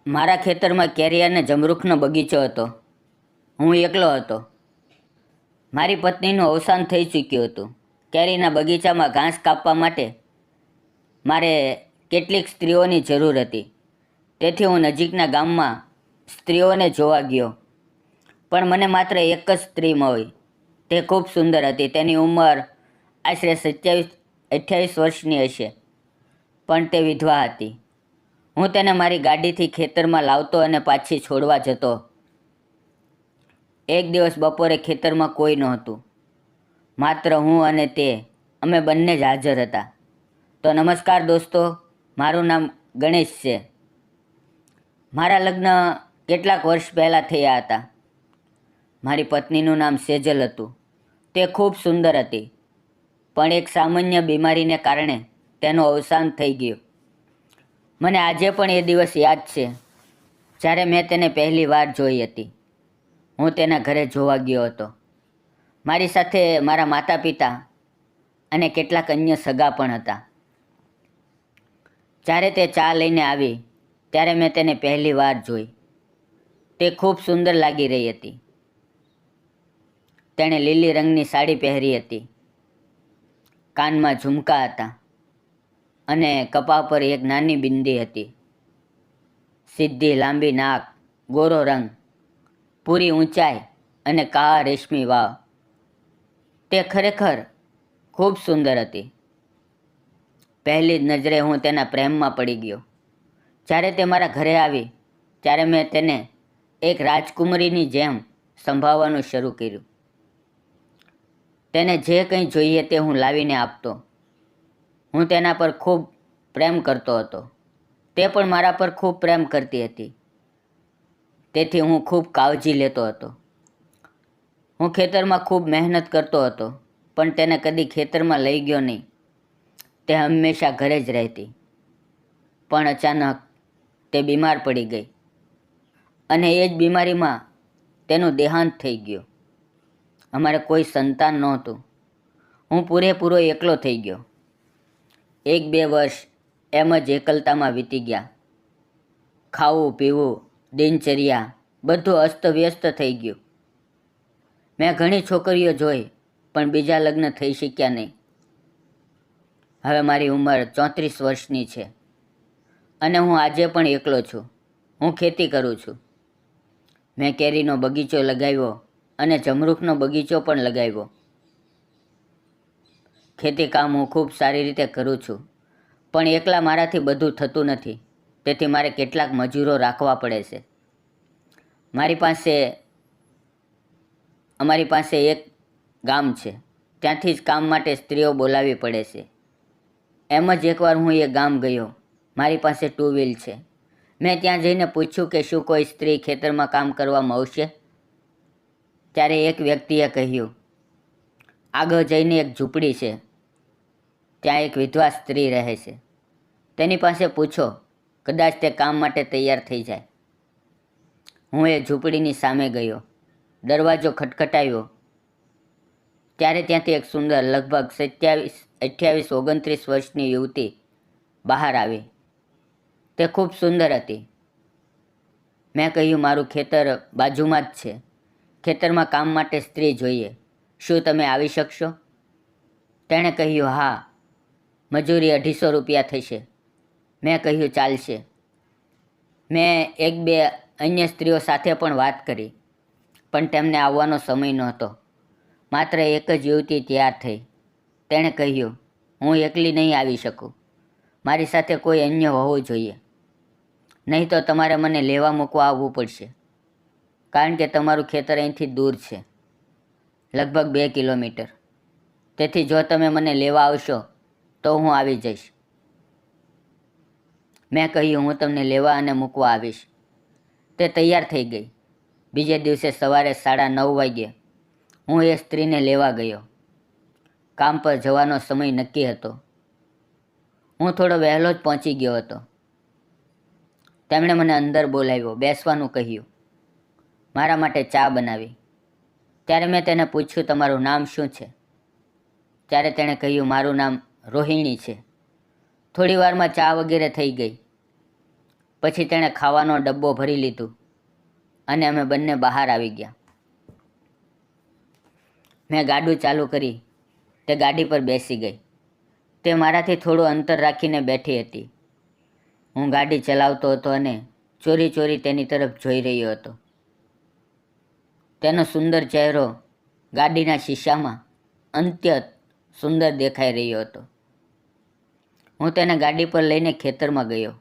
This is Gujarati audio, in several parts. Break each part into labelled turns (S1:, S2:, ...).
S1: મારા ખેતરમાં કેરી અને જમરૂખનો બગીચો હતો. હું એકલો હતો. મારી પત્નીનું અવસાન થઈ ચૂક્યું હતું. કેરીના બગીચામાં ઘાસ કાપવા માટે મારે કેટલીક સ્ત્રીઓની જરૂર હતી. તેથી હું નજીકના ગામમાં સ્ત્રીઓને જોવા ગયો. પણ મને માત્ર એક જ સ્ત્રી મળી. તે ખૂબ સુંદર હતી. તેની ઉંમર આશરે 27-28 વર્ષની હશે, પણ તે વિધવા હતી. હું તેને મારી ગાડીથી ખેતરમાં લાવતો અને પાછી છોડવા જતો. એક દિવસ બપોરે ખેતરમાં કોઈ નહોતું. માત્ર હું અને તે, અમે બંને જ હાજર હતા. તો નમસ્કાર દોસ્તો, મારું નામ ગણેશ છે. મારા લગ્ન કેટલાક વર્ષ પહેલાં થયા હતા. મારી પત્નીનું નામ સેજલ હતું. તે ખૂબ સુંદર હતી, પણ એક સામાન્ય બીમારીને કારણે તેનું અવસાન થઈ ગયું. મને આજે પણ એ દિવસ યાદ છે, જ્યારે મેં તેને પહેલી વાર જોઈ હતી. હું તેના ઘરે જોવા ગયો હતો. મારી સાથે મારા માતા પિતા અને કેટલાક અન્ય સગા પણ હતા. જ્યારે તે ચા લઈને આવી, ત્યારે મેં તેને પહેલી વાર જોઈ. તે ખૂબ સુંદર લાગી રહી હતી. તેણે લીલી રંગની સાડી પહેરી હતી. કાનમાં ઝુમકા હતા અને કપા પર એક નાની બિંદી હતી. સીધી લાંબી નાક, ગોરો રંગ, પૂરી ઊંચાઈ અને કાળા રેશમી વાળ. તે ખરેખર ખૂબ સુંદર હતી. પહેલી જ નજરે હું તેના પ્રેમમાં પડી ગયો. જ્યારે તે મારા ઘરે આવી, ત્યારે મેં તેને એક રાજકુમારીની જેમ સંભાળવાનું શરૂ કર્યું. તેને જે કંઈ જોઈએ તે હું લાવીને આપતો. હું તેના પર ખૂબ પ્રેમ કરતો હતો. તે પણ મારા પર ખૂબ પ્રેમ કરતી હતી. તેથી હું ખૂબ કાળજી લેતો હતો. હું ખેતરમાં ખૂબ મહેનત કરતો હતો, પણ તેને કદી ખેતરમાં લઈ ગયો નહીં. તે હંમેશા ઘરે જ રહેતી. પણ અચાનક તે બીમાર પડી ગઈ અને એ જ બીમારીમાં તેનું દેહાંત થઈ ગયું. અમારે કોઈ સંતાન નહોતું. હું પૂરેપૂરો એકલો થઈ ગયો. 1-2 વર્ષ એમ જ એકલતામાં વીતી ગયા. ખાવું પીવું, દિનચર્યા બધું અસ્તવ્યસ્ત થઈ ગયું. મેં ઘણી છોકરીઓ જોઈ, પણ બીજા લગ્ન થઈ શક્યા નહીં. હવે મારી ઉંમર 34 વર્ષની છે અને હું આજે પણ એકલો છું. હું ખેતી કરું છું. મેં કેરીનો બગીચો લગાવ્યો અને જમરૂખનો બગીચો પણ લગાવ્યો. ખેતી કામ હું ખૂબ સારી રીતે કરું છું, પણ એકલા મારાથી બધું થતું નથી. તેથી મારે કેટલાક મજૂરો રાખવા પડે છે. અમારી પાસે એક ગામ છે. ત્યાંથી જ કામ માટે સ્ત્રીઓ બોલાવવી પડે છે. એમ જ એકવાર હું એ ગામ ગયો. મારી પાસે 2 વ્હીલ છે. મેં ત્યાં જઈને પૂછ્યું કે શું કોઈ સ્ત્રી ખેતરમાં કામ કરવામાં આવશે? ત્યારે એક વ્યક્તિએ કહ્યું, આગળ જઈને એક ઝૂંપડી છે, ત્યાં એક વિધવા સ્ત્રી રહે છે. તેની પાસે પૂછો, કદાચ તે કામ માટે તૈયાર થઈ જાય. હું એ ઝૂંપડીની સામે ગયો. દરવાજો ખટખટાવ્યો ત્યારે ત્યાંથી એક સુંદર, લગભગ 27-28-29 વર્ષની યુવતી બહાર આવી. તે ખૂબ સુંદર હતી. મેં કહ્યું, મારું ખેતર બાજુમાં જ છે. ખેતરમાં કામ માટે સ્ત્રી જોઈએ. શું તમે આવી શકશો? તેણે કહ્યું, હા, મજૂરી 250 રૂપિયા થશે. મેં કહ્યું, ચાલશે. મેં 1-2 અન્ય સ્ત્રીઓ સાથે પણ વાત કરી, પણ તેમને આવવાનો સમય નહોતો. માત્ર એક જ યુવતી તૈયાર થઈ. તેણે કહ્યું, હું એકલી નહીં આવી શકું. મારી સાથે કોઈ અન્ય હોવું જોઈએ. નહીં તો તમારે મને લેવા મૂકવા આવવું પડશે, કારણ કે તમારું ખેતર અહીંથી દૂર છે, લગભગ 2 કિલોમીટર. તેથી જો તમે મને લેવા આવશો તો હું આવી જઈશ. મેં કહ્યું, હું તમને લેવા અને મૂકવા આવીશ. તે તૈયાર થઈ ગઈ. બીજે દિવસે સવારે 9:30 વાગ્યે હું એ સ્ત્રીને લેવા ગયો. કામ પર જવાનો સમય નક્કી હતો. હું થોડો વહેલો જ પહોંચી ગયો હતો. તેમણે મને અંદર બોલાવ્યો, બેસવાનું કહ્યું, મારા માટે ચા બનાવી. ત્યારે મેં તેને પૂછ્યું, તમારું નામ શું છે? ત્યારે તેણે કહ્યું, મારું નામ રોહિણી છે. થોડી વારમાં ચા વગેરે થઈ ગઈ. પછી તેણે ખાવાનો ડબ્બો ભરી લીધું અને અમે બંને બહાર આવી ગયા. મેં ગાડું ચાલુ કરી. તે ગાડી પર બેસી ગઈ. તે મારાથી થોડું અંતર રાખીને બેઠી હતી. હું ગાડી ચલાવતો હતો અને ચોરી ચોરી તેની તરફ જોઈ રહ્યો હતો. તેનો સુંદર ચહેરો ગાડીના શીશામાં અત્યંત સુંદર દેખાઈ રહ્યો હતો. હું તેને ગાડી પર લઈને ખેતરમાં ગયો.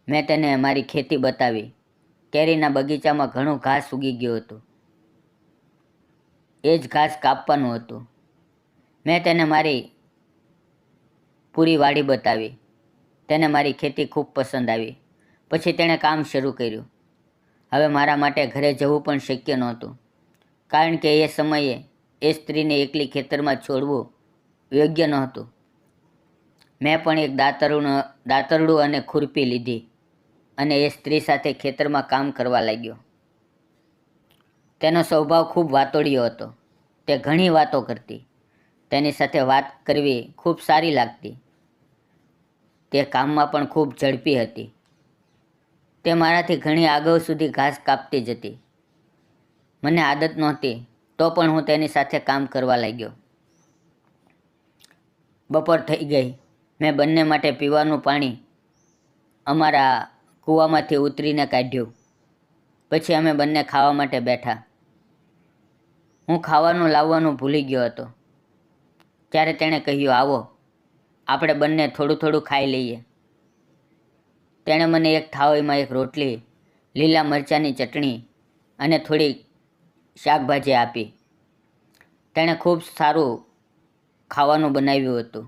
S1: મેં તેને મારી ખેતી બતાવી. કેરીના બગીચામાં ઘણું ઘાસ ઉગી ગયું હતું. એ જ ઘાસ કાપવાનું હતું. મેં તેને મારી પૂરી વાડી બતાવી. તેને મારી ખેતી ખૂબ પસંદ આવી. પછી તેણે કામ શરૂ કર્યું. હવે મારા માટે ઘરે જવું પણ શક્ય નહોતું, કારણ કે એ સમયે એ સ્ત્રીને એકલી ખેતરમાં છોડવું યોગ્ય નહોતું. મેં પણ એક દાતરડું અને ખુરપી લીધી અને એ સ્ત્રી સાથે ખેતરમાં કામ કરવા લાગ્યો. તેનો સ્વભાવ ખૂબ વાતોડિયો હતો. તે ઘણી વાતો કરતી. તેની સાથે વાત કરવી ખૂબ સારી લાગતી. તે કામમાં પણ ખૂબ ઝડપી હતી. તે મારાથી ઘણી આગળ સુધી ઘાસ કાપતી જ હતી. મને આદત નહોતી, તો પણ હું તેની સાથે કામ કરવા લાગ્યો. બપોર થઈ ગઈ. મેં બંને માટે પીવાનું પાણી અમારા કૂવામાંથી ઉતરીને કાઢ્યું. પછી અમે બંને ખાવા માટે બેઠા. હું ખાવાનું લાવવાનું ભૂલી ગયો હતો. ત્યારે તેણે કહ્યું, આવો આપણે બંને થોડું થોડું ખાઈ લઈએ. તેણે મને એક થાળીમાં એક રોટલી, લીલા મરચાંની ચટણી અને થોડી શાકભાજી આપી. તેણે ખૂબ સારું ખાવાનું બનાવ્યું હતું.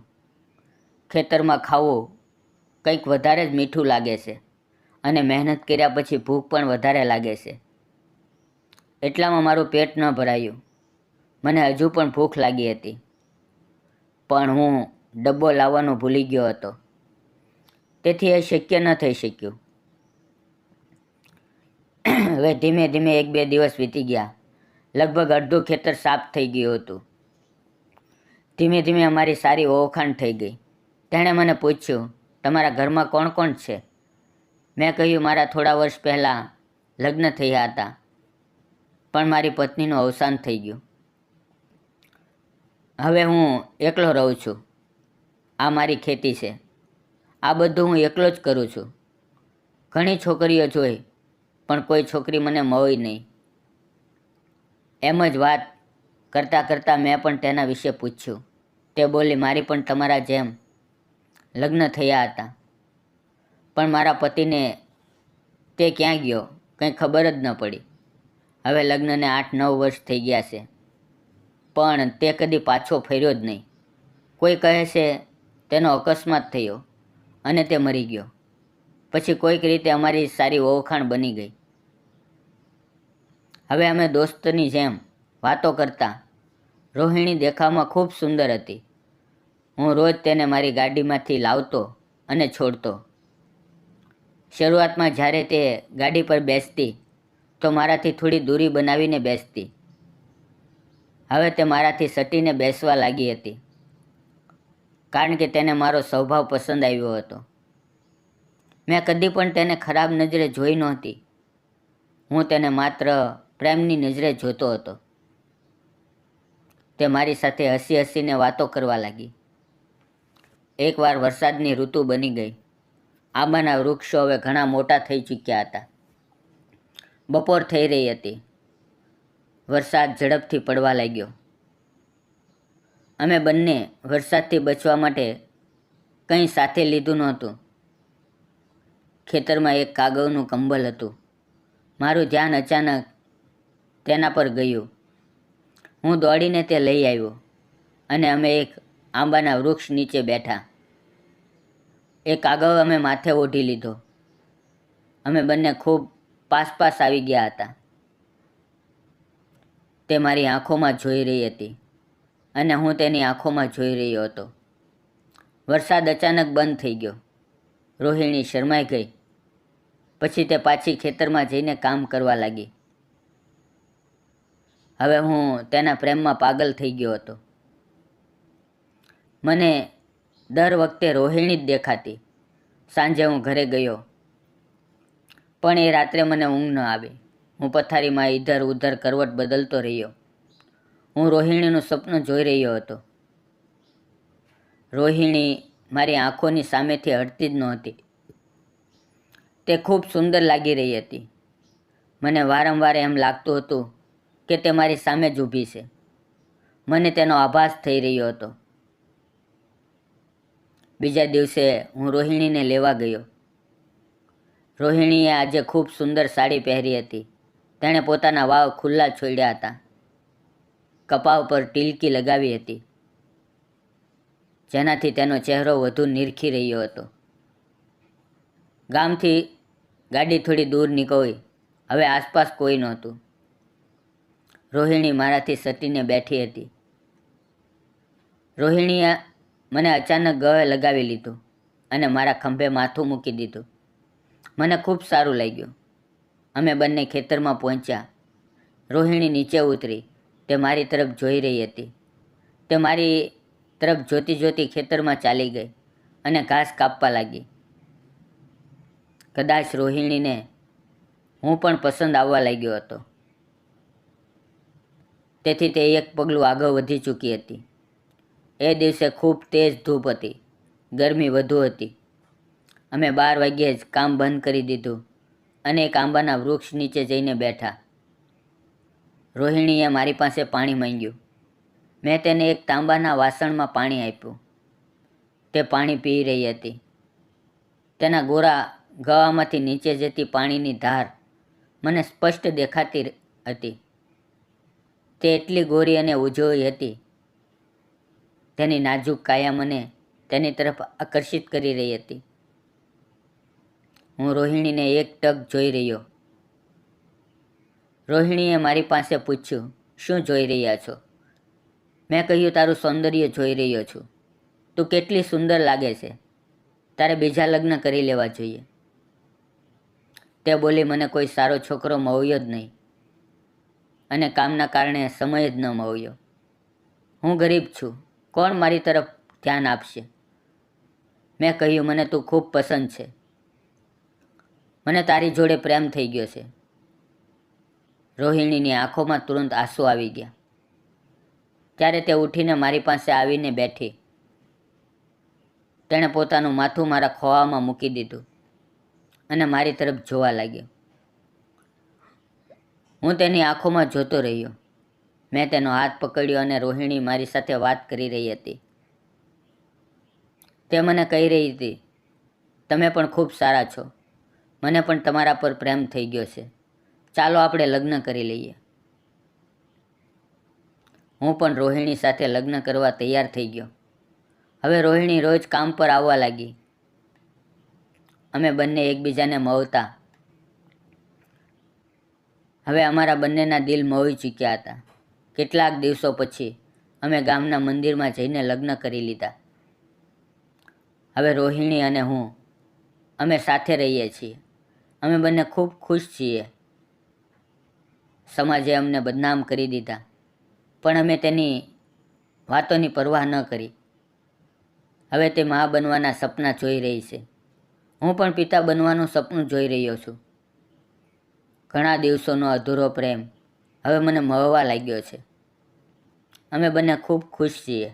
S1: ખેતરમાં ખાવું કંઈક વધારે જ મીઠું લાગે છે અને મહેનત કર્યા પછી ભૂખ પણ વધારે લાગે છે. એટલામાં મારું પેટ ન ભરાયું. મને હજુ પણ ભૂખ લાગી હતી, પણ હું ડબ્બો લાવવાનું ભૂલી ગયો હતો. તેથી એ શક્ય ન થઈ શક્યું. હવે ધીમે ધીમે 1-2 દિવસ વીતી ગયા. લગભગ અડધું ખેતર સાફ થઈ ગયું હતું. ધીમે ધીમે અમારી સારી ઓળખાણ થઈ ગઈ. તેણે મને પૂછ્યું, તમારા ઘરમાં કોણ કોણ છે? મેં કહ્યું, મારા થોડા વર્ષ પહેલાં લગ્ન થયા હતા, પણ મારી પત્નીનું અવસાન થઈ ગયું. હવે હું એકલો રહું છું. આ મારી ખેતી છે. આ બધું હું એકલો જ કરું છું. ઘણી છોકરીઓ જોઈ, પણ કોઈ છોકરી મને મળી નહીં. એમ જ વાત કરતાં કરતાં મેં પણ તેના વિશે પૂછ્યું. તે બોલી, મારી પણ તમારા જેમ લગ્ન થયા હતા, પણ મારા પતિને તે ક્યાં ગયો કંઈ ખબર જ ન પડી. હવે લગ્નને 8-9 વર્ષ થઈ ગયા છે, પણ તે કદી પાછો ફર્યો જ નહીં. કોઈ કહે છે તેનો અકસ્માત થયો અને તે મરી ગયો. પછી કોઈક રીતે અમારી સારી ઓળખાણ બની ગઈ. હવે અમે દોસ્તની જેમ વાતો કરતા. રોહિણી દેખાવમાં ખૂબ સુંદર હતી. હું રોજ તેને મારી ગાડીમાંથી લાવતો અને છોડતો. શરૂઆતમાં જ્યારે તે ગાડી પર બેસતી તો મારાથી થોડી દૂરી બનાવીને બેસતી. હવે તે મારાથી સટીને બેસવા લાગી હતી, કારણ કે તેને મારો સ્વભાવ પસંદ આવ્યો હતો. મેં કદી પણ તેને ખરાબ નજરે જોઈ નહોતી. હું તેને માત્ર પ્રેમની નજરે જોતો હતો. તે મારી સાથે હસી હસીને વાતો કરવા લાગી. એકવાર વરસાદની ઋતુ બની ગઈ. આંબાના વૃક્ષો હવે ઘણા મોટા થઈ ચૂક્યા હતા. બપોર થઈ રહી હતી. વરસાદ ઝડપથી પડવા લાગ્યો. અમે બંને વરસાદથી બચવા માટે કંઈ સાથે લીધું નહોતું. ખેતરમાં એક કાગળનું કંબલ હતું. મારું ધ્યાન અચાનક તેના પર ગયું. હું દોડીને તે લઈ આવ્યો અને અમે એક આંબાના વૃક્ષ નીચે બેઠા. એ કાગળ અમે માથે ઓઢી લીધો. અમે બંને ખૂબ પાસ આવી ગયા હતા. તે મારી આંખોમાં જોઈ રહી હતી અને હું તેની આંખોમાં જોઈ રહ્યો હતો. વરસાદ અચાનક બંધ થઈ ગયો. રોહિણી શરમાઈ ગઈ. પછી તે પાછી ખેતરમાં જઈને કામ કરવા લાગી. હવે હું તેના પ્રેમમાં પાગલ થઈ ગયો હતો. મને દર વખતે રોહિણી જ દેખાતી. સાંજે હું ઘરે ગયો. પણ એ રાત્રે મને ઊંઘ ન આવી. હું પથારીમાં ઇધર ઉધર કરવટ બદલતો રહ્યો. હું રોહિણીનું સપનું જોઈ રહ્યો હતો. રોહિણી મારી આંખોની સામેથી હટતી જ નહોતી. તે ખૂબ સુંદર લાગી રહી હતી. મને વારંવાર એમ લાગતું હતું કે તે મારી સામે જ ઊભી છે. મને તેનો આભાસ થઈ રહ્યો હતો. બીજા દિવસે હું રોહિણીને લેવા ગયો. રોહિણીએ આજે ખૂબ સુંદર સાડી પહેરી હતી. તેણે પોતાના વાળ ખુલ્લા છોડ્યા હતા. કપાળ પર ટીલકી લગાવી હતી, જેનાથી તેનો ચહેરો વધુ નિરખી રહ્યો હતો. ગામથી ગાડી થોડી દૂર નીકળી. હવે આસપાસ કોઈ નહોતું. રોહિણી મારાથી સટીને બેઠી હતી. રોહિણીએ મને અચાનક ગળે લગાવી લીધું અને મારા ખંભે માથું મૂકી દીધું. મને ખૂબ સારું લાગ્યું. અમે બંને ખેતરમાં પહોંચ્યા. રોહિણી નીચે ઉતરી. તે મારી તરફ જોઈ રહી હતી. તે મારી તરફ જોતી જોતી ખેતરમાં ચાલી ગઈ અને ઘાસ કાપવા લાગી. કદાચ રોહિણીને હું પણ પસંદ આવવા લાગ્યો હતો. તેથી તે એક પગલું આગળ વધી ચૂકી હતી. એ દિવસે ખૂબ તેજ ધૂપ હતી. ગરમી વધુ હતી. અમે 12 વાગ્યે જ કામ બંધ કરી દીધું અને એક આંબાના વૃક્ષ નીચે જઈને બેઠા. રોહિણીએ મારી પાસે પાણી માંગ્યું. મેં તેને એક તાંબાના વાસણમાં પાણી આપ્યું. તે પાણી પી રહી હતી. તેના ગોરા ગળામાંથી નીચે જતી પાણીની ધાર મને સ્પષ્ટ દેખાતી હતી. તે એટલી ગોરી અને ઉજળી હતી. તેની નાજુક કાયા મને તેની તરફ આકર્ષિત કરી રહી હતી. હું રોહિણીને એક ટક જોઈ રહ્યો. રોહિણીએ મારી પાસે પૂછ્યું, શું જોઈ રહ્યા છો? મેં કહ્યું, તારું સૌંદર્ય જોઈ રહ્યો છું. તું કેટલી સુંદર લાગે છે. તારે બીજા લગ્ન કરી લેવા જોઈએ. તે બોલી, મને કોઈ સારો છોકરો મળ્યો જ નહીં અને કામના કારણે સમય જ ન મળ્યો. હું ગરીબ છું. કોણ મારી તરફ ધ્યાન આપશે? મેં કહ્યું, મને તું ખૂબ પસંદ છે. મને તારી જોડે પ્રેમ થઈ ગયો છે. રોહિણીની આંખોમાં તુરંત આંસુ આવી ગયા. ત્યારે તે ઉઠીને મારી પાસે આવીને બેઠી. તેણે પોતાનું માથું મારા ખોળામાં મૂકી દીધું અને મારી તરફ જોવા લાગ્યો. હું તેની આંખોમાં જોતો રહ્યો. મેં તેનો હાથ પકડ્યો અને રોહિણી મારી સાથે વાત કરી રહી હતી. તે મને કહી રહી હતી, તમે પણ ખૂબ સારા છો. મને પણ તમારા પર પ્રેમ થઈ ગયો છે. ચાલો આપણે લગ્ન કરી લઈએ. હું પણ રોહિણી સાથે લગ્ન કરવા તૈયાર થઈ ગયો. હવે રોહિણી રોજ કામ પર આવવા લાગી. અમે બંને એકબીજાને મળતા. હવે અમારા બંનેના દિલ મોહી ચૂક્યા હતા. કેટલાક દિવસો પછી અમે ગામના મંદિરમાં જઈને લગ્ન કરી લીધા. હવે રોહિણી અને હું અમે સાથે રહીએ છીએ. અમે બંને ખૂબ ખુશ છીએ. સમાજે અમને બદનામ કરી દીધા, પણ અમે તેની વાતોની પરવાહ ન કરી. હવે તે મા બનવાના સપના જોઈ રહી છે. હું પણ પિતા બનવાનું સપનું જોઈ રહ્યો છું. ઘણા દિવસોનો અધૂરો પ્રેમ હવે મને મળવા લાગ્યો છે. અમે બંને ખૂબ ખુશ છીએ.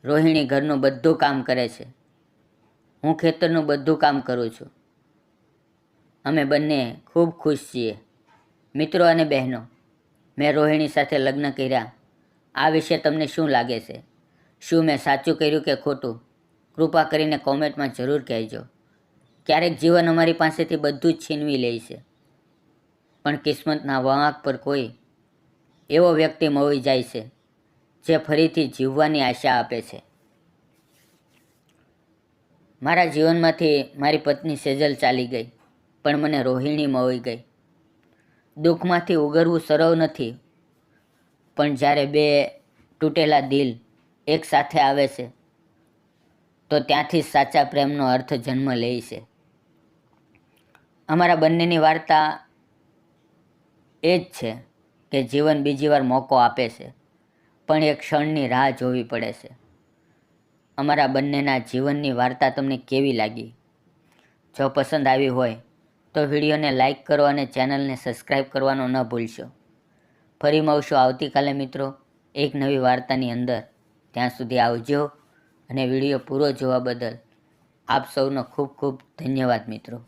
S1: રોહિણી ઘરનું બધું કામ કરે છે. હું ખેતરનું બધું કામ કરું છું. અમે બંને ખૂબ ખુશ છીએ. મિત્રો અને બહેનો, મેં રોહિણી સાથે લગ્ન કર્યા. આ વિશે તમને શું લાગે છે? શું મેં સાચું કર્યું કે ખોટું? કૃપા કરીને કોમેન્ટમાં જરૂર કહેજો. ક્યારેક જીવન અમારી પાસેથી બધું જ છીનવી લે છે, પણ કિસ્મતના વળાંક પર કોઈ એવો વ્યક્તિ મળી જાય છે જે ફરીથી જીવવાની આશા આપે છે. મારા જીવનમાંથી મારી પત્ની સેજલ ચાલી ગઈ, પણ મને રોહિણી મળી ગઈ. દુઃખમાંથી ઉગરવું સરળ નથી, પણ જ્યારે બે તૂટેલા દિલ એક સાથે આવે છે તો ત્યાંથી સાચા પ્રેમનો અર્થ જન્મ લે છે. અમારા બંનેની વાર્તા એ જ છે કે જીવન બીજી વાર મોકો આપે છે, પણ એક ક્ષણની રાહ જોવી પડે છે. અમારા બંનેના જીવનની વાર્તા તમને કેવી લાગી? જો પસંદ આવી હોય તો વિડીયોને લાઇક કરો અને ચેનલને સબસ્ક્રાઈબ કરવાનું ન ભૂલશો. ફરી મળશું આવતીકાલે મિત્રો એક નવી વાર્તાની અંદર. ત્યાં સુધી આવજો અને વિડીયો પૂરો જોવા બદલ આપ સૌનો ખૂબ ખૂબ ધન્યવાદ મિત્રો.